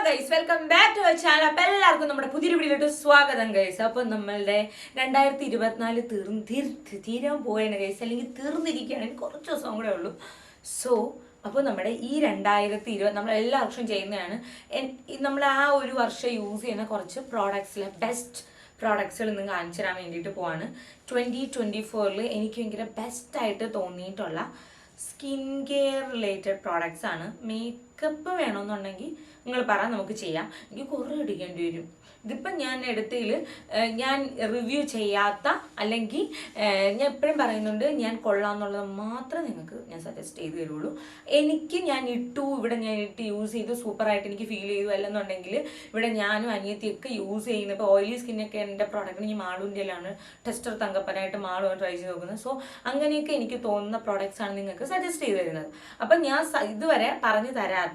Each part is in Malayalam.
Guys, welcome back to our channel. അപ്പം എല്ലാവർക്കും നമ്മുടെ പുതിയൊരു വീഡിയോയിലോട്ട് സ്വാഗതം ഗൈസ്. അപ്പം നമ്മളുടെ 2024 തീരാൻ പോയാണ് ഗൈസ്, അല്ലെങ്കിൽ തീർന്നിരിക്കുകയാണ്. കുറച്ച് ദിവസം കൂടെ ഉള്ളൂ. സോ അപ്പോൾ നമ്മുടെ ഈ 2020 നമ്മൾ എല്ലാ വർഷവും ചെയ്യുന്നതാണ്. നമ്മൾ ആ ഒരു വർഷം യൂസ് ചെയ്യുന്ന കുറച്ച് പ്രോഡക്ട്സിലെ ബെസ്റ്റ് പ്രോഡക്ട്സുകൾ ഇന്ന് കാണിച്ചു തരാൻ വേണ്ടിയിട്ട് പോവാണ്. 2024 എനിക്ക് ഭയങ്കര ബെസ്റ്റായിട്ട് തോന്നിയിട്ടുള്ള സ്കിൻ കെയർ റിലേറ്റഡ് പ്രോഡക്ട്സ് ആണ്. മേക്കപ്പ് വേണമെന്നുണ്ടെങ്കിൽ നിങ്ങൾ പറ, നമുക്ക് ചെയ്യാം. എനിക്ക് കുറേ എടുക്കേണ്ടി വരും. ഇതിപ്പം ഞാൻ എടുത്തതിൽ ഞാൻ റിവ്യൂ ചെയ്യാത്ത, അല്ലെങ്കിൽ ഞാൻ എപ്പോഴും പറയുന്നുണ്ട് ഞാൻ കൊള്ളാമെന്നുള്ളത് മാത്രമേ നിങ്ങൾക്ക് ഞാൻ സജസ്റ്റ് ചെയ്ത് തരുള്ളൂ. ഞാൻ ഇട്ട് യൂസ് ചെയ്ത് സൂപ്പറായിട്ട് എനിക്ക് ഫീൽ ചെയ്തു അല്ലെന്നുണ്ടെങ്കിൽ ഇവിടെ ഞാനും അനിയത്തിയൊക്കെ യൂസ് ചെയ്യുന്നത്. ഇപ്പോൾ ഓയിലി സ്കിന്നൊക്കെ എൻ്റെ പ്രോഡക്റ്റിന് ഈ മാളുവിൻ്റെയിലാണ് ടെസ്റ്റർ തങ്കപ്പനായിട്ട് മാളു ട്രൈ ചെയ്ത് നോക്കുന്നത്. സോ അങ്ങനെയൊക്കെ എനിക്ക് തോന്നുന്ന പ്രോഡക്റ്റ്സ് ആണ് നിങ്ങൾക്ക് സജസ്റ്റ് ചെയ്ത് തരുന്നത്. അപ്പം ഞാൻ ഇതുവരെ പറഞ്ഞു തരാത്ത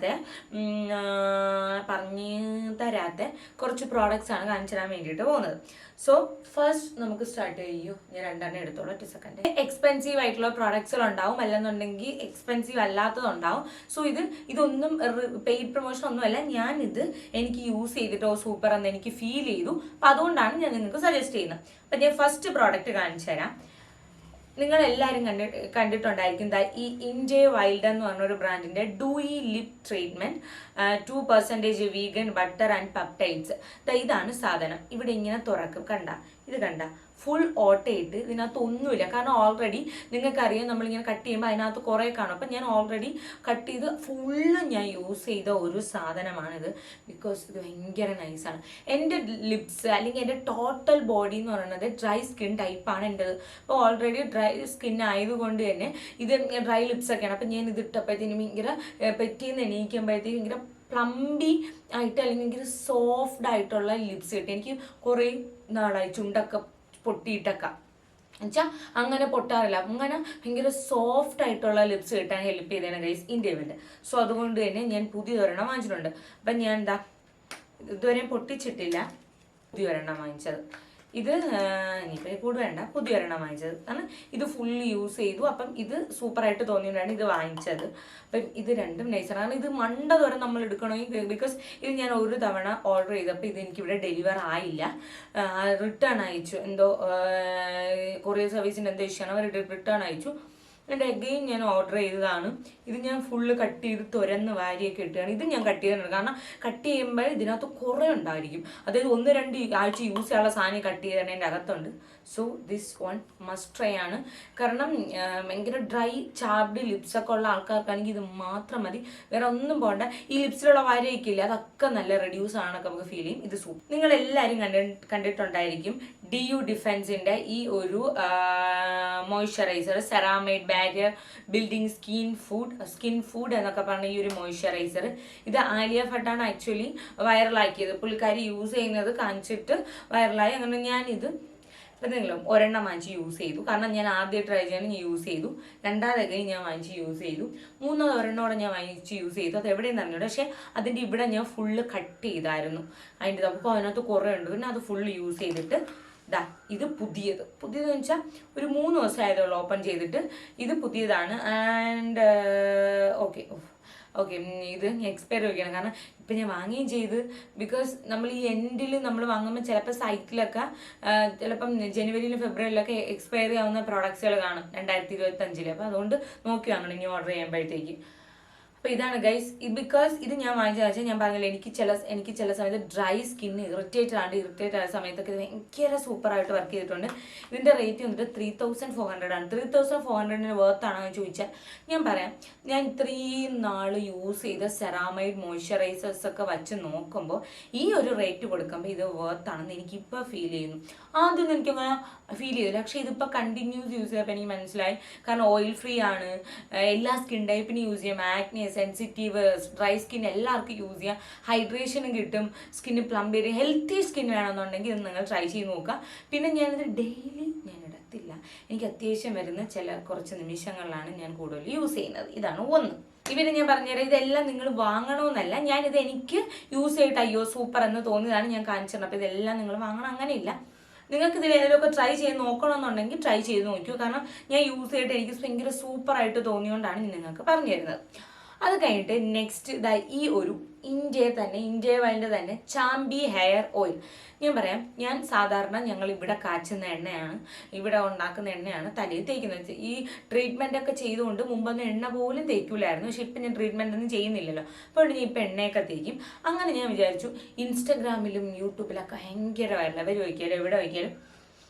കുറച്ച് പ്രോഡക്റ്റ്സ് ആണ് കാണിച്ചു തരാൻ വേണ്ടിയിട്ട് പോകുന്നത്. സോ ഫസ്റ്റ് നമുക്ക് സ്റ്റാർട്ട് ചെയ്യൂ. ഞാൻ രണ്ടെണ്ണം എടുത്തോളൂ, 1 സെക്കൻഡ്. എക്സ്പെൻസീവ് ആയിട്ടുള്ള പ്രോഡക്ട്സുകൾ ഉണ്ടാവും, അല്ലെന്നുണ്ടെങ്കിൽ എക്സ്പെൻസീവ് അല്ലാത്തതുണ്ടാവും. സോ ഇതൊന്നും പെയ്ഡ് പ്രൊമോഷൻ ഒന്നുമല്ല. എനിക്ക് യൂസ് ചെയ്തിട്ടോ സൂപ്പർ എന്ന് എനിക്ക് ഫീൽ ചെയ്തു. അപ്പം അതുകൊണ്ടാണ് ഞാൻ നിങ്ങൾക്ക് സജസ്റ്റ് ചെയ്യുന്നത്. അപ്പം ഞാൻ ഫസ്റ്റ് പ്രോഡക്റ്റ് കാണിച്ചു തരാം. നിങ്ങൾ എല്ലാവരും കണ്ടിട്ടുണ്ടായിരിക്കും ഈ ഇന്ത്യ വൈൽഡ് എന്ന് പറഞ്ഞൊരു ബ്രാൻഡിന്റെ Dewey lip treatment 2% vegan butter and peptides. ഇതാണ് സാധനം. ഇവിടെ ഇങ്ങനെ തുറക്കും, കണ്ട ഫുൾ ഓട്ടയിട്ട് ഇതിനകത്ത് ഒന്നുമില്ല. കാരണം ഓൾറെഡി നിങ്ങൾക്കറിയാം നമ്മളിങ്ങനെ കട്ട് ചെയ്യുമ്പോൾ അതിനകത്ത് കുറേ കാണും. അപ്പം ഞാൻ ഓൾറെഡി കട്ട് ചെയ്ത് ഫുള്ള് ഞാൻ യൂസ് ചെയ്ത ഒരു സാധനമാണിത്. ബിക്കോസ് ഇത് ഭയങ്കര നൈസാണ്. എൻ്റെ ലിപ്സ് അല്ലെങ്കിൽ എൻ്റെ ടോട്ടൽ ബോഡി എന്ന് പറയുന്നത് ഡ്രൈ സ്കിൻ ടൈപ്പാണ് എൻ്റെത്. അപ്പോൾ ഓൾറെഡി ഡ്രൈ സ്കിൻ ആയതുകൊണ്ട് തന്നെ ഇത് ഡ്രൈ ലിപ്സൊക്കെയാണ്. അപ്പം ഞാൻ ഇത് ഇട്ടപ്പോഴത്തേനും ഭയങ്കര പെറ്റിന്ന് എണീക്കുമ്പോഴത്തേക്കും ഭയങ്കര പ്ലംബി ആയിട്ട് അല്ലെങ്കിൽ ഭയങ്കര സോഫ്റ്റ് ആയിട്ടുള്ള ലിപ്സ് കിട്ടി. എനിക്ക് കുറേ നാളായി ചുണ്ടൊക്കെ പൊട്ടിയിട്ടൊക്കെ എന്നുവെച്ചാൽ അങ്ങനെ പൊട്ടാറില്ല. അങ്ങനെ ഭയങ്കര സോഫ്റ്റ് ആയിട്ടുള്ള ലിപ്സ് കിട്ടാൻ ഹെൽപ്പ് ചെയ്തതാണ് ഗൈസ് ഇന്ത്യവിൻ്റെ. സോ അതുകൊണ്ട് തന്നെ ഞാൻ പുതിയൊരെണ്ണം വാങ്ങിച്ചിട്ടുണ്ട്. അപ്പം ഞാൻ ഇതുവരെയും പൊട്ടിച്ചിട്ടില്ല. പുതിയൊരെണ്ണം വാങ്ങിച്ചത്. ഇത് ഇനിയിപ്പോൾ കൂടെ വേണ്ട, പുതിയൊരെണ്ണം വാങ്ങിച്ചത്. കാരണം ഇത് ഫുള്ള് യൂസ് ചെയ്തു. അപ്പം ഇത് സൂപ്പറായിട്ട് തോന്നിയതുകൊണ്ടാണ് ഇത് വാങ്ങിച്ചത്. അപ്പം ഇത് രണ്ടും നൈസാണ്. കാരണം ഇത് മണ്ടതോടെ നമ്മൾ എടുക്കണമെങ്കിൽ, ബിക്കോസ് ഇത് ഞാൻ ഒരു തവണ ഓർഡർ ചെയ്തപ്പോൾ ഇത് എനിക്കിവിടെ ഡെലിവർ ആയില്ല. റിട്ടേൺ അയച്ചു. എന്തോ കൊറിയർ സർവീസിൻ്റെ എന്തോ ഇഷ്യൂണ്, അവർ റിട്ടേൺ അയച്ചു. എൻ്റെ അഗെയിൻ ഞാൻ ഓർഡർ ചെയ്തതാണ്. ഇത് ഞാൻ ഫുള്ള് കട്ട് ചെയ്ത് തുരന്ന് വാരിയൊക്കെ ഇട്ടുകയാണ്. ഇത് ഞാൻ കട്ട് ചെയ്തിട്ടുണ്ട്. കാരണം കട്ട് ചെയ്യുമ്പോൾ ഇതിനകത്ത് കുറേ ഉണ്ടായിരിക്കും. അതായത് 1-2 ആഴ്ച യൂസ് ചെയ്യാനുള്ള സാധനം കട്ട് ചെയ്താണ് എൻ്റെ അകത്തുണ്ട്. So this one must try ആണ്. കാരണം ഭയങ്കര ഡ്രൈ ചാർഡ് ലിപ്സൊക്കെ ഉള്ള ആൾക്കാർക്കാണെങ്കിൽ ഇത് മാത്രം മതി, വേറെ ഒന്നും പോകണ്ട. ഈ ലിപ്സിലുള്ള വാരയൊക്കെ ഇല്ല, അതൊക്കെ നല്ല റെഡ്യൂസ് ആണൊക്കെ നമുക്ക് ഫീൽ ചെയ്യും. ഇത് സൂപ്പർ. നിങ്ങൾ എല്ലാവരും കണ്ടിട്ടുണ്ടായിരിക്കും DU ഡിഫെൻസിൻ്റെ ഈ ഒരു moisturiser, ceramide barrier building skin food എന്നൊക്കെ പറഞ്ഞ ഈ ഒരു മോയ്സ്ചറൈസർ. ഇത് ആലിയ ഭട്ടാണ് ആക്ച്വലി വൈറലാക്കിയത്. പുള്ളിക്കാരി യൂസ് ചെയ്യുന്നത് കാണിച്ചിട്ട് വൈറലായി. അങ്ങനെ ഞാനിത് എന്തെങ്കിലും ഒരെണ്ണം വാങ്ങിച്ച് യൂസ് ചെയ്തു. കാരണം ഞാൻ ആദ്യം ട്രൈ ചെയ്യാൻ ഞാൻ യൂസ് ചെയ്തു. രണ്ടാമതൊക്കെ ഞാൻ വാങ്ങിച്ച് യൂസ് ചെയ്തു. മൂന്നാമത് ഒരെണ്ണോടെ ഞാൻ വാങ്ങിച്ച് യൂസ് ചെയ്തു. അത് എവിടെയെന്ന് അറിഞ്ഞൂടെ, പക്ഷേ അതിൻ്റെ ഇവിടെ ഞാൻ ഫുള്ള് കട്ട് ചെയ്തായിരുന്നു. അപ്പോൾ അതിനകത്ത് കുറേ ഉണ്ട്. പിന്നെ അത് ഫുള്ള് യൂസ് ചെയ്തിട്ട് ഇത് പുതിയതെന്ന് വെച്ചാൽ ഒരു 3 ദിവസം ആയതുള്ളൂ ഓപ്പൺ ചെയ്തിട്ട്. ഇത് പുതിയതാണ്. ആൻഡ് ഓക്കെ ഇത് എക്സ്പയർ വയ്ക്കണം. കാരണം ഇപ്പം ഞാൻ വാങ്ങുകയും ചെയ്ത്. ബിക്കോസ് നമ്മൾ ഈ എൻഡിൽ നമ്മൾ വാങ്ങുമ്പോൾ ചിലപ്പോൾ സൈറ്റിലൊക്കെ ചിലപ്പം ജനുവരിയിലും ഫെബ്രുവരിയിലൊക്കെ എക്സ്പയർ ആവുന്ന പ്രോഡക്ട്സുകൾ കാണും 2025. അപ്പോൾ അതുകൊണ്ട് നോക്കി വാങ്ങണം ഇനി ഓർഡർ ചെയ്യുമ്പോഴത്തേക്ക്. അപ്പോൾ ഇതാണ് ഗൈസ്. ബിക്കോസ് ഇത് ഞാൻ വാങ്ങിച്ചതെന്ന് വെച്ചാൽ ഞാൻ പറഞ്ഞില്ല, എനിക്ക് ചില സമയത്ത് ഡ്രൈ സ്കിൻ ഇറിറ്റേറ്റഡ് ആയ സമയത്തൊക്കെ ഇത് ഭയങ്കര സൂപ്പറായിട്ട് വർക്ക് ചെയ്തിട്ടുണ്ട്. ഇതിൻ്റെ റേറ്റ് വന്നിട്ട് 3400 ആണ്. 3400 വർത്താണോ എന്ന് ചോദിച്ചാൽ ഞാൻ പറയാം, ഞാൻ ഇത്രയും നാൾ യൂസ് ചെയ്ത സെറാമൈഡ് മോയ്സ്ചറൈസേഴ്സ് ഒക്കെ വെച്ച് നോക്കുമ്പോൾ ഈ ഒരു റേറ്റ് കൊടുക്കുമ്പോൾ ഇത് വർത്താണെന്ന് എനിക്കിപ്പോൾ ഫീൽ ചെയ്യുന്നു. ആദ്യം എനിക്കങ്ങനെ ഫീൽ ചെയ്തില്ല, പക്ഷേ ഇതിപ്പോൾ കണ്ടിന്യൂസ് യൂസ് ചെയ്തപ്പോൾ എനിക്ക് മനസ്സിലായി. കാരണം ഓയിൽ ഫ്രീ ആണ്, എല്ലാ സ്കിൻ ടൈപ്പിനും യൂസ് ചെയ്യാം. ആക്നെ, സെൻസിറ്റീവ്, ഡ്രൈ സ്കിൻ എല്ലാവർക്കും യൂസ് ചെയ്യാം. ഹൈഡ്രേഷനും കിട്ടും, സ്കിന്ന് പ്ലംബ് ചെയ്ത് ഹെൽത്തി സ്കിൻ വേണമെന്നുണ്ടെങ്കിൽ ഇത് നിങ്ങൾ ട്രൈ ചെയ്ത് നോക്കുക. പിന്നെ ഞാനിത് ഡെയിലി ഞാൻ ഇടത്തില്ല. എനിക്ക് അത്യാവശ്യം വരുന്ന കുറച്ച് നിമിഷങ്ങളിലാണ് ഞാൻ കൂടുതൽ യൂസ് ചെയ്യുന്നത്. ഇതാണ് ഒന്ന്. ഇവര് ഞാൻ പറഞ്ഞുതരാം, ഇതെല്ലാം നിങ്ങൾ വാങ്ങണമെന്നല്ല. ഞാനിത് എനിക്ക് യൂസ് ചെയ്തിട്ട് അയ്യോ സൂപ്പർ എന്ന് തോന്നിയതാണ് ഞാൻ കാണിച്ചിട്ടുണ്ട്. അപ്പോൾ ഇതെല്ലാം നിങ്ങൾ വാങ്ങണം അങ്ങനെയില്ല. നിങ്ങൾക്ക് ഇതിൽ ഏതെങ്കിലുമൊക്കെ ട്രൈ ചെയ്ത് നോക്കണമെന്നുണ്ടെങ്കിൽ ട്രൈ ചെയ്ത് നോക്കൂ. കാരണം ഞാൻ യൂസ് ചെയ്തിട്ട് എനിക്ക് ഭയങ്കര സൂപ്പറായിട്ട് തോന്നിയോണ്ടാണ് നിങ്ങൾക്ക് പറഞ്ഞു തരുന്നത്. അത് കഴിഞ്ഞിട്ട് നെക്സ്റ്റ് ഈ ഒരു ഇന്ത്യ വേൾഡ് തന്നെ ചാമ്പി ഹെയർ ഓയിൽ. ഞാൻ പറയാം, ഞാൻ സാധാരണ ഞങ്ങൾ ഇവിടെ കാച്ചുന്ന എണ്ണയാണ്, ഇവിടെ ഉണ്ടാക്കുന്ന എണ്ണയാണ് തലയിൽ തേക്കുന്നത്. ഈ ട്രീറ്റ്മെൻ്റ് ഒക്കെ ചെയ്തുകൊണ്ട് മുമ്പൊന്നും എണ്ണ പോലും തേക്കൂലായിരുന്നു. പക്ഷെ ഇപ്പം ഞാൻ ട്രീറ്റ്മെൻ്റ് ഒന്നും ചെയ്യുന്നില്ലല്ലോ, അപ്പോൾ ഞാൻ ഇപ്പം എണ്ണയൊക്കെ തേക്കും. അങ്ങനെ ഞാൻ വിചാരിച്ചു ഇൻസ്റ്റഗ്രാമിലും യൂട്യൂബിലൊക്കെ ഭയങ്കര വരില്ല, അവർ വയ്ക്കാലും എവിടെ വയ്ക്കാലും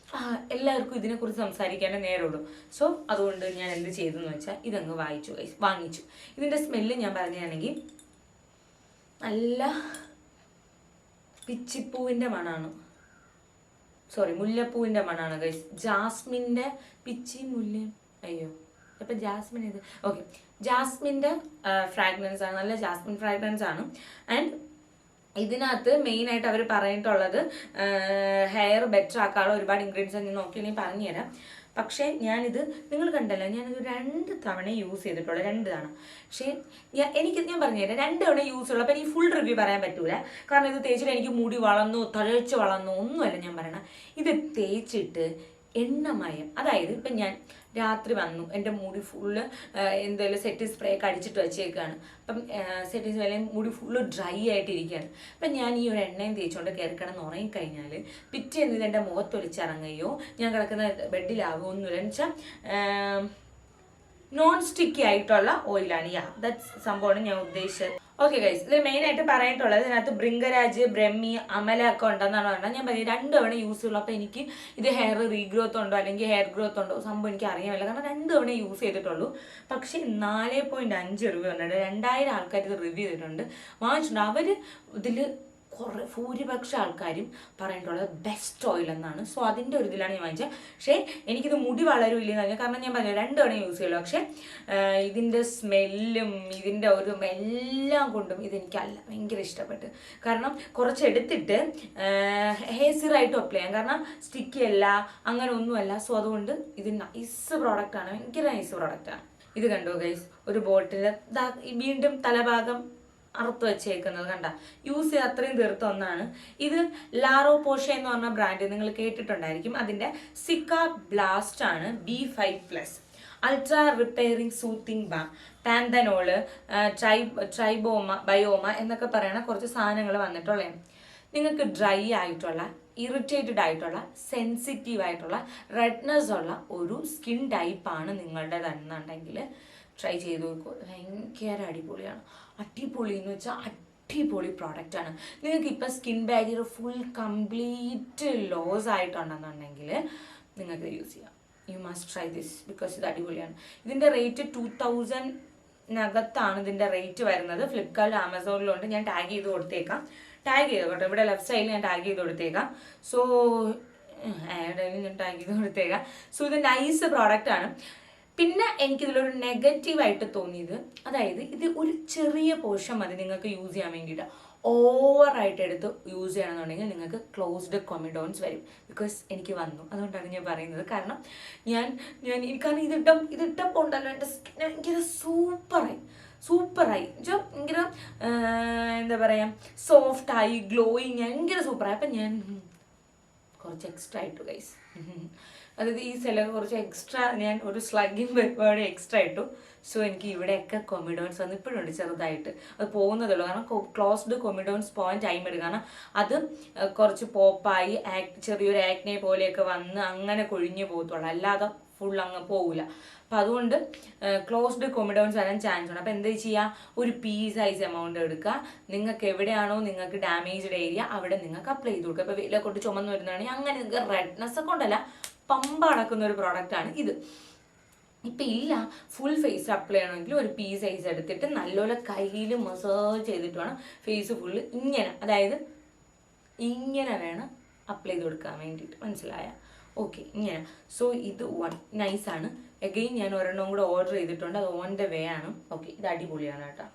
എല്ലാവർക്കും ഇതിനെക്കുറിച്ച് സംസാരിക്കാനേ നേരമുള്ളൂ. സോ അതുകൊണ്ട് ഞാൻ എന്ത് ചെയ്തെന്ന് വെച്ചാൽ ഇതങ്ങ് വാങ്ങിച്ചു. ഇതിൻ്റെ സ്മെല്ല് ഞാൻ പറഞ്ഞാണെങ്കിൽ നല്ല പിച്ചിപ്പൂവിൻ്റെ മണമാണ്, മുല്ലപ്പൂവിൻ്റെ മണമാണ് ഗൈസ്. ജാസ്മിൻ്റെ ഇപ്പം ജാസ്മിൻ ഇത് ഓക്കെ, ജാസ്മിൻ്റെ ഫ്രാഗ്രൻസ് ആണ്, നല്ല ജാസ്മിൻ ഫ്രാഗ്രൻസ് ആണ്. ആൻഡ് ഇതിനകത്ത് മെയിനായിട്ട് അവർ പറഞ്ഞിട്ടുള്ളത് ഹെയർ ബെറ്റർ ആക്കാനുള്ള ഒരുപാട് ഇൻഗ്രീഡിയൻസ് ഞാൻ നോക്കിയാണെങ്കിൽ പറഞ്ഞുതരാം. പക്ഷേ ഞാനിത് നിങ്ങൾ കണ്ടല്ലോ, ഞാനിത് 2 തവണ യൂസ് ചെയ്തിട്ടുള്ളൂ, 2 തവണ. പക്ഷേ ഞാൻ പറഞ്ഞുതരാം, 2 തവണ യൂസ് ഉള്ളൂ. അപ്പോൾ എനിക്ക് ഫുൾ റിവ്യൂ പറയാൻ പറ്റൂല, കാരണം ഇത് തേച്ചിട്ട് എനിക്ക് മുടി വളർന്നു തഴച്ച് വളർന്നു ഒന്നുമല്ല ഞാൻ പറയണം. ഇത് തേച്ചിട്ട് എണ്ണമയം, അതായത് ഇപ്പം ഞാൻ രാത്രി വന്നു, എൻ്റെ മുടി ഫുള്ള് എന്തെങ്കിലും സെറ്റ് സ്പ്രേ ഒക്കെ അടിച്ചിട്ട് വെച്ചേക്കാണ്. അപ്പം സെറ്റ് സ്പ്രേ മുടി ഫുള്ള് ഡ്രൈ ആയിട്ടിരിക്കുകയാണ്. അപ്പം ഞാൻ ഈ ഒരു എണ്ണയും തേച്ചുകൊണ്ട് കയറി കിടന്ന് ഉറങ്ങിക്കഴിഞ്ഞാൽ പിറ്റേന്ന് ഇതെൻ്റെ മുഖത്തൊലിച്ചിറങ്ങുകയോ ഞാൻ കിടക്കുന്ന ബെഡിലാവുകയോ ഒന്നുമില്ല. എന്ന് വെച്ചാൽ നോൺ സ്റ്റിക്കി ആയിട്ടുള്ള ഓയിലാണ്. ദാറ്റ്സ് സംഭവമാണ് ഞാൻ ഉദ്ദേശിച്ചത്. ഓക്കെ ഗൈസ്, ഇത് മെയിനായിട്ട് പറഞ്ഞിട്ടുള്ളത് ഇതിനകത്ത് ഭൃംഗരാജ്, ബ്രഹ്മി, അമല ഒക്കെ ഉണ്ടെന്നാണ് പറഞ്ഞത്. ഞാൻ പറഞ്ഞത് 2 തവണ യൂസ് ചെയ്യുള്ളൂ. അപ്പോൾ എനിക്ക് ഇത് ഹെയർ റീഗ്രോത്ത് ഉണ്ടോ അല്ലെങ്കിൽ ഹെയർ ഗ്രോത്ത് ഉണ്ടോ സംഭവം എനിക്ക് അറിയാമില്ല, കാരണം 2 തവണ യൂസ് ചെയ്തിട്ടുള്ളൂ. പക്ഷേ 4.5 റിവ്യൂ ഉണ്ട്, 2000 ആൾക്കാർ ഇത് റിവ്യൂ ചെയ്തിട്ടുണ്ട്, വാങ്ങിച്ചിട്ടുണ്ട്. അവർ ഇതിൽ ഭൂരിപക്ഷം ആൾക്കാരും പറയുന്നുള്ളത് ബെസ്റ്റ് ഓയിൽ എന്നാണ്. സോ അതിൻ്റെ ഒരു ഇതിലാണ് ഞാൻ വാങ്ങിച്ചത്. പക്ഷേ എനിക്കിത് മുടി വളരുമില്ലെന്ന് പറഞ്ഞാൽ, കാരണം ഞാൻ പറഞ്ഞു 2 തവണ യൂസ് ചെയ്യുള്ളൂ. പക്ഷേ ഇതിൻ്റെ സ്മെല്ലും ഇതിൻ്റെ ഒരു എല്ലാം കൊണ്ടും ഇതെനിക്കല്ല ഭയങ്കര ഇഷ്ടപ്പെട്ട്. കാരണം കുറച്ചെടുത്തിട്ട് ഹെയർ സിറായിട്ടും അപ്ലൈ ചെയ്യാം, കാരണം സ്റ്റിക്കി അല്ല അങ്ങനെ ഒന്നുമല്ല. സോ അതുകൊണ്ട് ഇത് നൈസ് പ്രോഡക്റ്റാണ്, ഭയങ്കര നൈസ് പ്രോഡക്റ്റാണ്. ഇത് കണ്ടോ ഗൈസ്, ഒരു ബോട്ടിൽ വീണ്ടും തലഭാഗം അറുത്ത് വെച്ചേക്കുന്നത് കണ്ട, യൂസ് ചെയ്ത് അത്രയും തീർത്ത ഒന്നാണ് ഇത്. ലാറോ പോഷെ എന്ന് പറഞ്ഞ ബ്രാൻഡ് നിങ്ങൾ കേട്ടിട്ടുണ്ടായിരിക്കും. അതിൻ്റെ സിക്ക ബ്ലാസ്റ്റ് ആണ് B5+, ultra repairing soothing balm, panthenol, ബയോമ എന്നൊക്കെ പറയുന്ന കുറച്ച് സാധനങ്ങൾ വന്നിട്ടുള്ളതാണ്. നിങ്ങൾക്ക് ഡ്രൈ ആയിട്ടുള്ള, ഇറിറ്റേറ്റഡ് ആയിട്ടുള്ള, സെൻസിറ്റീവ് ആയിട്ടുള്ള, റെഡ്നെസ് ഉള്ള ഒരു സ്കിൻ ടൈപ്പാണ് നിങ്ങളുടെ തന്നെന്നുണ്ടെങ്കിൽ ട്രൈ ചെയ്ത് നോക്കൂ. ഭയങ്കര അടിപൊളിയാണ്. അടിപൊളി എന്ന് വെച്ചാൽ അടിപൊളി പ്രോഡക്റ്റാണ്. നിങ്ങൾക്ക് ഇപ്പം skin barrier full complete loss ആയിട്ടുണ്ടെന്നുണ്ടെങ്കിൽ നിങ്ങൾക്ക് യൂസ് ചെയ്യാം. You must try this because ഇത് അടിപൊളിയാണ്. ഇതിൻ്റെ റേറ്റ് 2000-നകത്താണ് ഇതിൻ്റെ റേറ്റ് വരുന്നത്. ഫ്ലിപ്കാർട്ട്, ആമസോണിലുണ്ട്. ഞാൻ ടാഗ് ചെയ്ത് കൊടുത്തേക്കാം, ടാഗ് ചെയ്ത് കേട്ടോ, ഇവിടെ ലെഫ്റ്റ് സൈഡിൽ ഞാൻ ടാഗ് ചെയ്ത് കൊടുത്തേക്കാം. സോ ആഡായാലും ഞാൻ ടാഗ് ചെയ്ത് കൊടുത്തേക്കാം. സോ ഇത് നൈസ് പ്രോഡക്റ്റാണ്. പിന്നെ എനിക്കിതിലൊരു നെഗറ്റീവായിട്ട് തോന്നിയത്, അതായത് ഇത് ഒരു ചെറിയ പോർഷൻ മതി നിങ്ങൾക്ക് യൂസ് ചെയ്യാൻ വേണ്ടിയിട്ട്. ഓവറായിട്ട് എടുത്ത് യൂസ് ചെയ്യണമെന്നുണ്ടെങ്കിൽ നിങ്ങൾക്ക് ക്ലോസ്ഡ് കൊമിഡോൺസ് വരും. ബിക്കോസ് എനിക്ക് വന്നു, അതുകൊണ്ടാണ് ഞാൻ പറയുന്നത്. കാരണം കാരണം ഇതിട്ടപ്പോൾ ഉണ്ടല്ലോ എൻ്റെ സ്കിൻ ഭയങ്കര സൂപ്പറായി ഭയങ്കര എന്താ പറയുക, സോഫ്റ്റായി, ഗ്ലോയിങ്, ഭയങ്കര സൂപ്പറായി. അപ്പം ഞാൻ കുറച്ച് എക്സ്ട്രാ ഇട്ടു ഗൈസ്. അതായത് ഈ സ്ഥലം കുറച്ച് എക്സ്ട്രാ, ഞാൻ ഒരു സ്ലഗിങ് വേർഡ് എക്സ്ട്രാ ഇട്ടു. സോ എനിക്ക് ഇവിടെയൊക്കെ കൊമിഡോൺസ് വന്ന് ഇപ്പോഴുണ്ട് ചെറുതായിട്ട്, അത് പോകുന്നതുള്ളൂ. കാരണം ക്ലോസ്ഡ് കൊമിഡോൺസ് പോകാൻ ടൈം എടുക്കും. കാരണം അത് കുറച്ച് പോപ്പായി ചെറിയൊരു ആക്നെ പോലെയൊക്കെ വന്ന് അങ്ങനെ കൊഴിഞ്ഞു പോകത്തുള്ളൂ, അല്ലാതെ ഫുൾ അങ്ങ് പോകില്ല. അപ്പം അതുകൊണ്ട് ക്ലോസ്ഡ് കൊമിഡോൺസ് വരാൻ ചാൻസ് ഉണ്ട്. അപ്പോൾ എന്താ ചെയ്യുക, ഒരു സൈസ് എമൗണ്ട് എടുക്കുക. നിങ്ങൾക്ക് എവിടെയാണോ നിങ്ങൾക്ക് ഡാമേജ്ഡ് ഏരിയ അവിടെ നിങ്ങൾക്ക് അപ്ലൈ ചെയ്ത് കൊടുക്കുക. ഇപ്പോൾ വെയിലെ കൊണ്ട് ചുമന്ന് വരുന്നതാണെങ്കിൽ അങ്ങനെ നിങ്ങൾക്ക് റെഡ്നെസ് ഒക്കെ ഉണ്ടല്ല പമ്പ അടക്കുന്ന ഒരു പ്രോഡക്റ്റാണ് ഇത്. ഇപ്പം ഇല്ല, ഫുൾ ഫേസ് അപ്ലൈ ചെയ്യണമെങ്കിൽ ഒരു സൈസ് എടുത്തിട്ട് നല്ലപോലെ കയ്യിൽ മസാജ് ചെയ്തിട്ട് വേണം ഫേസ് ഫുള്ള് ഇങ്ങനെ, അതായത് ഇങ്ങനെ വേണം അപ്ലൈ ചെയ്ത് കൊടുക്കാൻ വേണ്ടിയിട്ട്. മനസ്സിലായ? ഓക്കെ, ഇങ്ങനെ. സോ ഇത് നൈസാണ്. എഗെയിൻ ഞാൻ ഒരെണ്ണം കൂടെ ഓർഡർ ചെയ്തിട്ടുണ്ട്, അത് ഓൺ ദ വേ ആണ്. ഓക്കെ, ഇത് അടിപൊളിയാണ് കേട്ടോ.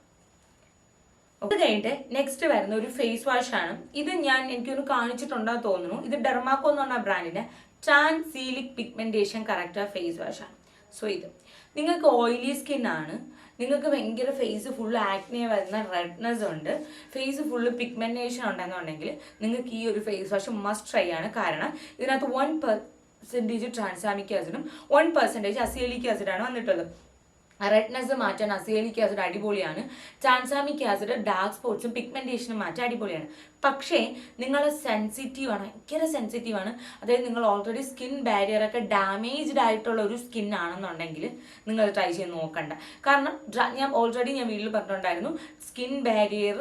അത് കഴിഞ്ഞിട്ട് നെക്സ്റ്റ് വരുന്ന ഒരു ഫേസ് വാഷ് ആണ്. ഇത് എനിക്കൊന്ന് കാണിച്ചിട്ടുണ്ടെന്ന് തോന്നുന്നു. ഇത് ഡെർമാക്കോ എന്ന് പറഞ്ഞ ബ്രാൻഡിന്റെ ട്രാൻസീലിക് പിഗ്മെന്റേഷൻ കറക്റ്റർ ഫേസ് വാഷ് ആണ്. സോ ഇത് നിങ്ങൾക്ക് ഓയിലി സ്കിൻ ആണ്, നിങ്ങൾക്ക് ഭയങ്കര ഫേസ് ഫുള്ള് ആക്നെ വരുന്ന റെഡ്നെസ് ഉണ്ട്, ഫേസ് ഫുള്ള് പിഗ്മെന്റേഷൻ ഉണ്ടെന്നുണ്ടെങ്കിൽ നിങ്ങൾക്ക് ഈ ഒരു ഫേസ് വാഷ് മസ്റ്റ് ട്രൈ ആണ്. കാരണം ഇതിനകത്ത് 1% ട്രാൻസാമിക് ആസിഡും 1% അസിലിക് ആസിഡാണ് വന്നിട്ടുള്ളത്. റെഡ്നെസ് മാറ്റാൻ അസിയലിക് ആസിഡ് അടിപൊളിയാണ്. ട്രാൻസാമിക് ആസിഡ് ഡാർക്ക് സ്പോട്ട്സും പിഗ്മെന്റേഷനും മാറ്റാൻ അടിപൊളിയാണ്. പക്ഷേ നിങ്ങൾ സെൻസിറ്റീവാണ്, ഭയങ്കര സെൻസിറ്റീവാണ്, അതായത് നിങ്ങൾ ഓൾറെഡി സ്കിൻ ബാരിയറൊക്കെ ഡാമേജ്ഡ് ആയിട്ടുള്ള ഒരു സ്കിൻ ആണെന്നുണ്ടെങ്കിൽ നിങ്ങൾ ട്രൈ ചെയ്ത് നോക്കണ്ട. കാരണം ഞാൻ വീട്ടിൽ പറഞ്ഞിട്ടുണ്ടായിരുന്നു, സ്കിൻ ബാരിയർ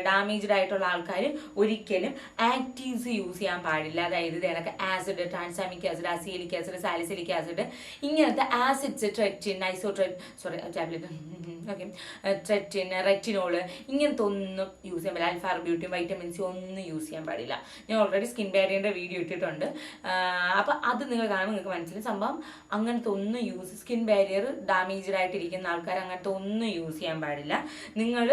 ഡാമേജ്ഡ് ആയിട്ടുള്ള ആൾക്കാർ ഒരിക്കലും ആക്റ്റീവ്സ് യൂസ് ചെയ്യാൻ പാടില്ല. അതായത് ഇതിനൊക്കെ acid, tranexamic acid, azelaic acid, salicylic acid, ഇങ്ങനത്തെ ആസിഡ്സ്, ട്രെറ്റിൻ, റെറ്റിനോള്, ഇങ്ങനത്തെ ഒന്നും യൂസ് ചെയ്യാൻ പാടില്ല. ആൽഫ ആർബ്യൂട്ടിൻ, വൈറ്റമിൻ സി ഒന്നും യൂസ് ചെയ്യാൻ പാടില്ല. ഞാൻ ഓൾറെഡി സ്കിൻ ബാരിയറിൻ്റെ വീഡിയോ ഇട്ടിട്ടുണ്ട്. അപ്പോൾ അത് നിങ്ങൾ കാണുമ്പോൾ നിങ്ങൾക്ക് മനസ്സിലാവും സംഭവം അങ്ങനത്തെ ഒന്നും സ്കിൻ ബാരിയർ ഡാമേജ്ഡ് ആയിട്ടിരിക്കുന്ന ആൾക്കാർ അങ്ങനത്തെ ഒന്നും യൂസ് ചെയ്യാൻ പാടില്ല. നിങ്ങൾ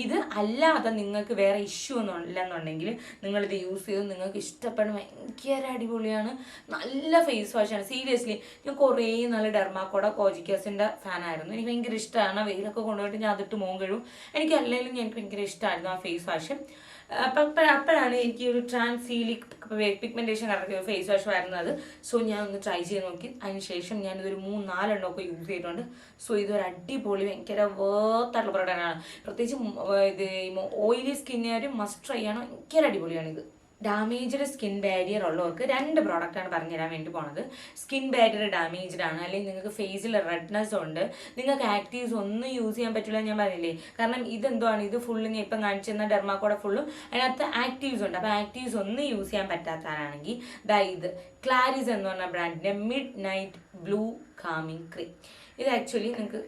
ഇത് അല്ലാതെ നിങ്ങൾക്ക് വേറെ ഇഷ്യൂ ഒന്നും ഇല്ലെന്നുണ്ടെങ്കിൽ നിങ്ങളിത് യൂസ് ചെയ്ത് നിങ്ങൾക്ക് ഇഷ്ടപ്പെടും. ഭയങ്കര അടിപൊളിയാണ്, നല്ല ഫേസ് വാഷാണ്. സീരിയസ്ലി ഞാൻ കുറേ നല്ല ഡെർമാക്കോഡ കോജിക്കസിൻ്റെ ഫാനായിരുന്നു. എനിക്ക് ഭയങ്കര ഇഷ്ടമാണ്. വെയിലൊക്കെ കൊണ്ടുപോയിട്ട് ഞാൻ അതിട്ട് മോൻ കഴിവും. എനിക്ക് അല്ലെങ്കിലും എനിക്ക് ഭയങ്കര ഇഷ്ടമായിരുന്നു ആ ഫേസ് വാഷ്. അപ്പോഴാണ് എനിക്ക് ഒരു ട്രാൻസീലിക് പിഗ്മെന്റേഷൻ കറക്റ്റ് ഫേസ് വാഷ് വരുന്നത്. സോ ഞാൻ ഒന്ന് ട്രൈ ചെയ്ത് നോക്കി. അതിനുശേഷം ഞാനിതൊരു 3-4 ഒക്കെ യൂസ് ചെയ്തിട്ടുണ്ട്. സോ ഇതൊരു അടിപൊളി ഭയങ്കര വേർത്തായിട്ടുള്ള പ്രോഡക്റ്റാണ്. പ്രത്യേകിച്ച് ഇത് ഓയിലി സ്കിന്നുകാർ മസ്റ്റ് ട്രൈ ചെയ്യണം. ഭയങ്കര അടിപൊളിയാണ് ഇത്. ഡാമേജ്ഡ് സ്കിൻ ബാരിയർ ഉള്ളവർക്ക് 2 പ്രോഡക്റ്റാണ് പറഞ്ഞുതരാൻ വേണ്ടി പോണത്. സ്കിൻ ബാരിയർ ഡാമേജ്ഡ് ആണ്, അല്ലെങ്കിൽ നിങ്ങൾക്ക് ഫേസിൽ റെഡ്നെസ് ഉണ്ട്, നിങ്ങൾക്ക് ആക്റ്റീവ്സ് ഒന്നും യൂസ് ചെയ്യാൻ പറ്റില്ല ഞാൻ പറഞ്ഞില്ലേ. കാരണം ഇതെന്താണ്, ഇത് ഫുള്ള് ഞാൻ ഇപ്പം കാണിച്ചിരുന്ന ഡെർമാക്കോടെ ഫുള്ളും അതിനകത്ത് ആക്റ്റീവ്സ് ഉണ്ട്. അപ്പോൾ ആക്റ്റീവ്സ് ഒന്നും യൂസ് ചെയ്യാൻ പറ്റാത്തതാണെങ്കിൽ ഇത് ക്ലാരിസ് എന്ന് പറഞ്ഞ ബ്രാൻഡിൻ്റെ mid night blue calming cream. ഇത് ആക്ച്വലി നിങ്ങൾക്ക്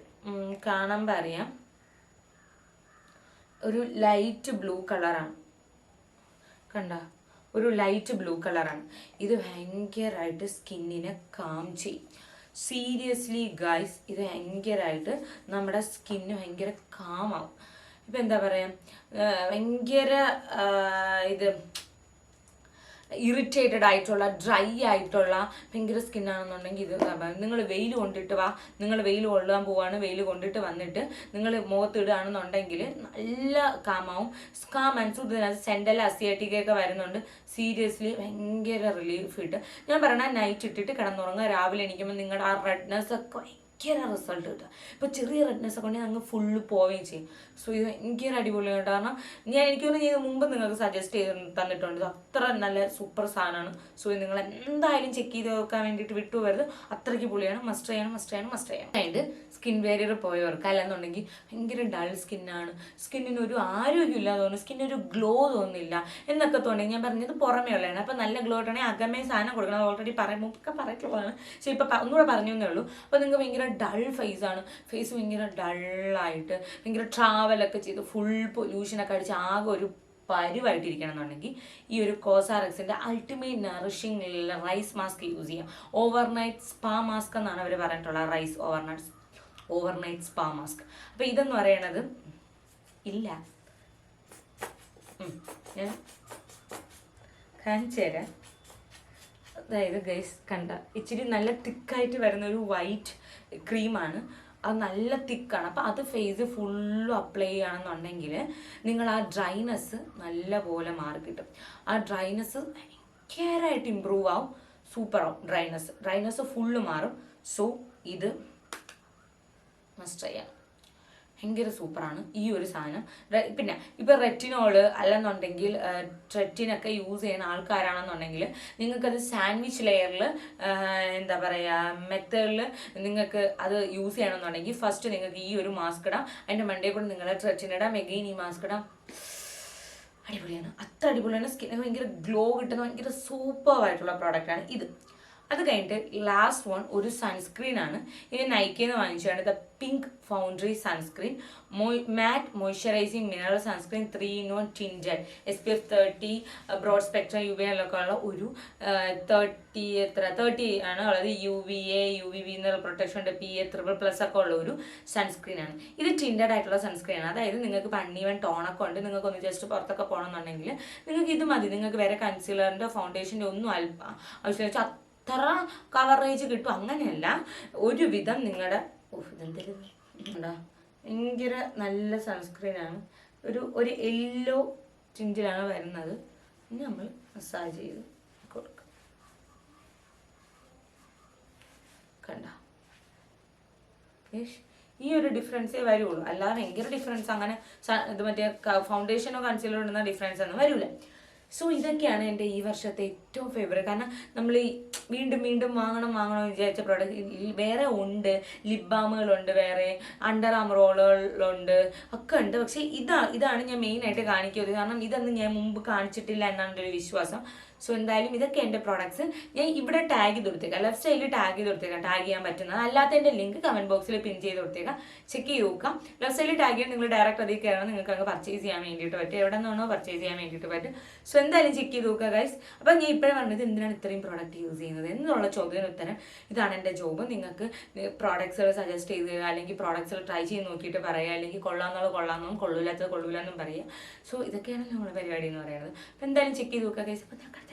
കാണുമ്പോൾ അറിയാം, ഒരു ലൈറ്റ് ബ്ലൂ കളറാണ്. കണ്ട, ഒരു ലൈറ്റ് ബ്ലൂ കളറാണ്. ഇത് ഭയങ്കരമായിട്ട് സ്കിന്നിനെ കാം ചെയ്യും. സീരിയസ്ലി ഗൈസ്, ഇത് ഭയങ്കരമായിട്ട് നമ്മുടെ സ്കിന്ന് ഭയങ്കര കാമാവും. ഇപ്പം എന്താ പറയുക, ഭയങ്കര ഇത് ഇറിറ്റേറ്റഡ് ആയിട്ടുള്ള, ഡ്രൈ ആയിട്ടുള്ള ഭയങ്കര സ്കിന്നാണെന്നുണ്ടെങ്കിൽ ഇത് നിങ്ങൾ വെയിൽ കൊണ്ടിട്ട് നിങ്ങൾ വെയിൽ കൊള്ളാൻ പോവാണ്, വെയിൽ കൊണ്ടിട്ട് വന്നിട്ട് നിങ്ങൾ മുഖത്തിടുകയാണെന്നുണ്ടെങ്കിൽ നല്ല കാമാവും. കാം ആൻഡ് ഇതിനകത്ത് സെൻഡൽ അസിയാറ്റിക്കൊക്കെ വരുന്നുണ്ട്. സീരിയസ്ലി ഭയങ്കര റിലീഫ് കിട്ടും. ഞാൻ പറഞ്ഞ നൈറ്റ് ഇട്ടിട്ട് കിടന്നുറങ്ങുക, രാവിലെ എണീക്കുമ്പോൾ നിങ്ങളുടെ ആ റെഡ്നെസ് ഒക്കെ ഭയങ്കര റിസൾട്ട് കിട്ടുക. ഇപ്പോൾ ചെറിയ റെഡ്നെസ് ഒക്കെ ഉണ്ടെങ്കിൽ അങ്ങ് ഫുള്ള് പോവുകയും ചെയ്യും. സോ ഇത് ഭയങ്കര അടിപൊളിയാണ്. കാരണം എനിക്കൊന്നും ഇത് മുമ്പ് നിങ്ങൾക്ക് സജസ്റ്റ് ചെയ്ത് തന്നിട്ടുണ്ട്. അത്ര നല്ല സൂപ്പർ സാധനമാണ്. സോ നിങ്ങൾ എന്തായാലും ചെക്ക് ചെയ്ത് നോക്കാൻ വേണ്ടിയിട്ട് വിട്ടുപോകരുത്. അത്രയ്ക്ക് പൊളിയാണ്. മസ്റ്റ് ചെയ്യണം. അതിൻ്റെ സ്കിൻ ബാരിയർ പോയവർക്ക് അല്ലെന്നുണ്ടെങ്കിൽ ഭയങ്കര ഡൾ സ്കിന്നാണ്, സ്കിന്നിന് ഒരു ആരോഗ്യമില്ല തോന്നുന്നു, സ്കിന്നൊരു ഗ്ലോ തോന്നുന്നില്ല എന്നൊക്കെ തോന്നി. ഞാൻ പറഞ്ഞത് പുറമേ ഉള്ളതാണ്. അപ്പം നല്ല ഗ്ലോ ആണെങ്കിൽ അകമേ സാധനം കൊടുക്കണം. ഓൾറെഡി മുമ്പൊക്കെ പറയത്തുള്ളതാണ്. പക്ഷേ ഇപ്പം ഒന്നുകൂടെ പറഞ്ഞു എന്നേ ഉള്ളൂ. അപ്പോൾ നിങ്ങൾക്ക് ഭയങ്കര ഡൾ ഫേസാണ്, ഫേസ് ഭയങ്കര ഡള്ളായിട്ട് ഭയങ്കര ട്രാവലൊക്കെ ചെയ്ത് ഫുൾ പൊല്യൂഷനൊക്കെ അടിച്ച് ആകെ ഒരു പരുവായിട്ടിരിക്കണം എന്നുണ്ടെങ്കിൽ ഈ ഒരു കോസാറക്സിൻ്റെ ultimate nourishing rice mask use ചെയ്യാം. ഓവർനൈറ്റ് സ്പാ മാസ്ക് എന്നാണ് അവർ പറഞ്ഞിട്ടുള്ളത്. Overnight spa mask. അപ്പോൾ ഇതെന്ന് പറയണത് ഇല്ല, ഞാൻ കാണിച്ചു തരാം. അതായത് ഗൈസ് കണ്ട, ഇച്ചിരി നല്ല തിക്കായിട്ട് വരുന്ന ഒരു വൈറ്റ് ക്രീമാണ്. അത് നല്ല തിക്കാണ്. അപ്പോൾ അത് ഫേസ് ഫുള്ളും അപ്ലൈ ചെയ്യുകയാണെന്നുണ്ടെങ്കിൽ നിങ്ങൾ ആ ഡ്രൈനെസ് നല്ല പോലെ മാറി കിട്ടും. ആ ഡ്രൈനെസ് ഭയങ്കരമായിട്ട് ഇമ്പ്രൂവ് ആവും, സൂപ്പറാവും. ഡ്രൈനെസ് ഫുള്ള് മാറും. സോ ഇത് മസ്റ്റ് ചെയ്യാം. ഭയങ്കര സൂപ്പറാണ് ഈ ഒരു സാധനം. പിന്നെ ഇപ്പോൾ റെറ്റിനോള് അല്ലെന്നുണ്ടെങ്കിൽ ട്രെറ്റിനൊക്കെ യൂസ് ചെയ്യുന്ന ആൾക്കാരാണെന്നുണ്ടെങ്കിൽ നിങ്ങൾക്കത് സാൻഡ്വിച്ച് ലെയറിൽ എന്താ പറയുക മെത്തേഡിൽ നിങ്ങൾക്ക് അത് യൂസ് ചെയ്യണമെന്നുണ്ടെങ്കിൽ ഫസ്റ്റ് നിങ്ങൾക്ക് ഈ ഒരു മാസ്ക് ഇടാം. അതിൻ്റെ മണ്ടേ കൂടെ നിങ്ങൾ ട്രെറ്റിനിടാം, എഗെയിൻ ഈ മാസ്ക് ഇടാം. അടിപൊളിയാണ്, അത്ര അടിപൊളിയാണ്. സ്കിന്നിന് ഭയങ്കര ഗ്ലോ കിട്ടുന്ന ഭയങ്കര സൂപ്പറായിട്ടുള്ള പ്രോഡക്റ്റാണ് ഇത്. അത് കഴിഞ്ഞിട്ട് ലാസ്റ്റ് വൺ ഒരു സൺസ്ക്രീനാണ്. ഇത് നൈക്കയിൽ നിന്ന് വാങ്ങിച്ചതാണ്. The pink foundry sunscreen matte moisturising mineral sunscreen 3-in-1 tinted SPF 30 broad spectrum UVA-ലൊക്കെ ഉള്ള ഒരു 30 ആണ് ഉള്ളത്. UVA UVB എന്നുള്ള പ്രൊട്ടക്ഷൻ ഉണ്ട്, PA++ ഒക്കെ ഉള്ള ഒരു സൺസ്ക്രീനാണ്. ഇത് ടിൻറ്റഡ് ആയിട്ടുള്ള സൺസ്ക്രീനാണ്. അതായത് നിങ്ങൾക്ക് അൺഈവൻ ടോണൊക്കെ ഉണ്ട്, നിങ്ങൾക്ക് ഒന്ന് ജസ്റ്റ് പുറത്തൊക്കെ പോകണമെന്നുണ്ടെങ്കിൽ നിങ്ങൾക്ക് ഇത് മതി. നിങ്ങൾക്ക് വേറെ കൺസീലറിൻ്റെ ഫൗണ്ടേഷൻ്റെ ഒന്നും ആവശ്യമില്ല. അത്ര കവറേജ് കിട്ടും അങ്ങനെയല്ല, ഒരുവിധം നിങ്ങളുടെ എന്താ ഭയങ്കര നല്ല സൺസ്ക്രീനാണ്. ഒരു യെല്ലോ ടിൻറ്റിലാണ് വരുന്നത്. ഇനി നമ്മൾ മസാജ് ചെയ്ത് കൊടുക്കുക. കണ്ട ഈ ഒരു ഡിഫറൻസേ വരുള്ളൂ. അല്ലാതെ ഭയങ്കര ഡിഫറൻസ് അങ്ങനെ ഇത് മറ്റേ ഫൗണ്ടേഷനോ കൺസീലറോ ഇടുന്ന ഡിഫറൻസ് ഒന്നും വരില്ല. സോ ഇതൊക്കെയാണ് എൻ്റെ ഈ വർഷത്തെ ഏറ്റവും ഫേവറേറ്റ്. കാരണം നമ്മൾ ഈ വീണ്ടും വീണ്ടും വാങ്ങണം വിചാരിച്ച പ്രോഡക്റ്റ് വേറെ ഉണ്ട്. ലിപ് ബാമുകളുണ്ട്, വേറെ അണ്ടർ ആം റോളുകളുണ്ട്, ഒക്കെ ഉണ്ട്. പക്ഷേ ഇതാണ് ഞാൻ മെയിനായിട്ട് കാണിക്കുന്നത്. കാരണം ഇതൊന്നും ഞാൻ മുമ്പ് കാണിച്ചിട്ടില്ല എന്നാണ് എൻ്റെ ഒരു വിശ്വാസം. സോ എന്തായാലും ഇതൊക്കെ എൻ്റെ പ്രോഡക്ട്സ്. ഞാൻ ഇവിടെ ടാഗ് ചെയ്ത് കൊടുത്തേക്കാം, ലെഫ്റ്റ് സൈഡിൽ ടാഗ് ചെയ്ത് കൊടുത്തേക്കാം, ടാഗ് ചെയ്യാൻ പറ്റുന്നത്. അല്ലാത്തതിൻ്റെ ലിങ്ക് കമൻറ്റ് ബോക്സിൽ പിൻ ചെയ്ത് കൊടുത്തേക്കാം, ചെക്ക് ചെയ്ത് നോക്കാം. ലെഫ്റ്റ് സൈഡിൽ ടാഗ് ചെയ്യാൻ നിങ്ങൾ ഡയറക്റ്റ് അതിൽ കയറണം, നിങ്ങൾക്ക് അങ്ങ് പർച്ചേസ് ചെയ്യാൻ വേണ്ടിയിട്ട് പറ്റും, എവിടെ നിന്നാണോ പർച്ചേസ് ചെയ്യാൻ വേണ്ടിയിട്ട് പറ്റും. സോ എന്തായാലും ചെക്ക് ചെയ്ത് നോക്കുക ഗൈസ്. അപ്പോൾ ഞാൻ ഇപ്പോഴും പറഞ്ഞത് എന്തിനാണ് ഇത്രയും പ്രോഡക്റ്റ് യൂസ് ചെയ്യുന്നത് എന്നുള്ള ചോദ്യത്തിന് ഉത്തരം ഇതാണ് എൻ്റെ ജോബ്. നിങ്ങൾക്ക് പ്രോഡക്ട്സുകൾ സജസ്റ്റ് ചെയ്ത് തരിക, അല്ലെങ്കിൽ പ്രോഡക്ട്സുകൾ ട്രൈ ചെയ്ത് നോക്കിയിട്ട് പറയുക, അല്ലെങ്കിൽ കൊള്ളാമെന്നും കൊള്ളൂല്ലാത്തത് കൊള്ളൂലെന്നും പറയുക. സോ ഇതൊക്കെയാണ് നമ്മുടെ പരിപാടി എന്ന് പറയുന്നത്. അപ്പോൾ എന്തായാലും ചെക്ക് ചെയ്ത് നോക്കുക ഗൈസ്. അപ്പോൾ